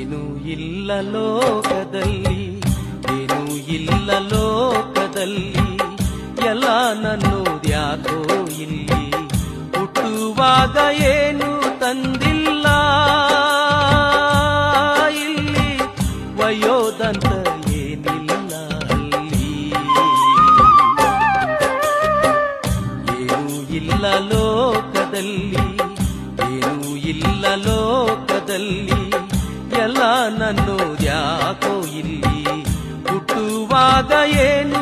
ಏನೂ ಇಲ್ಲ ಲೋಕದಲ್ಲಿ, ಏನೂ ಇಲ್ಲ ಲೋಕದಲ್ಲಿ, ಎಲ್ಲ ನನ್ನೋದ್ಯಾಕೋ ಇಲ್ಲಿ. ಹುಟ್ಟುವಾಗ ಏನು ತಂದಿಲ್ಲ ಇಲ್ಲಿ, ಒಯ್ಯೋದಂತ ಏನಿಲ್ಲ ಅಲ್ಲಿ. ಏನೂ ಇಲ್ಲ ಲೋಕದಲ್ಲಿ, ಏನೂ ಇಲ್ಲ ಲೋಕದಲ್ಲಿ, ಎಲ್ಲ ನನ್ನೋದ್ಯಾಕೋ ಇಲ್ಲಿ. ಹುಟ್ಟುವಾಗ ಏನು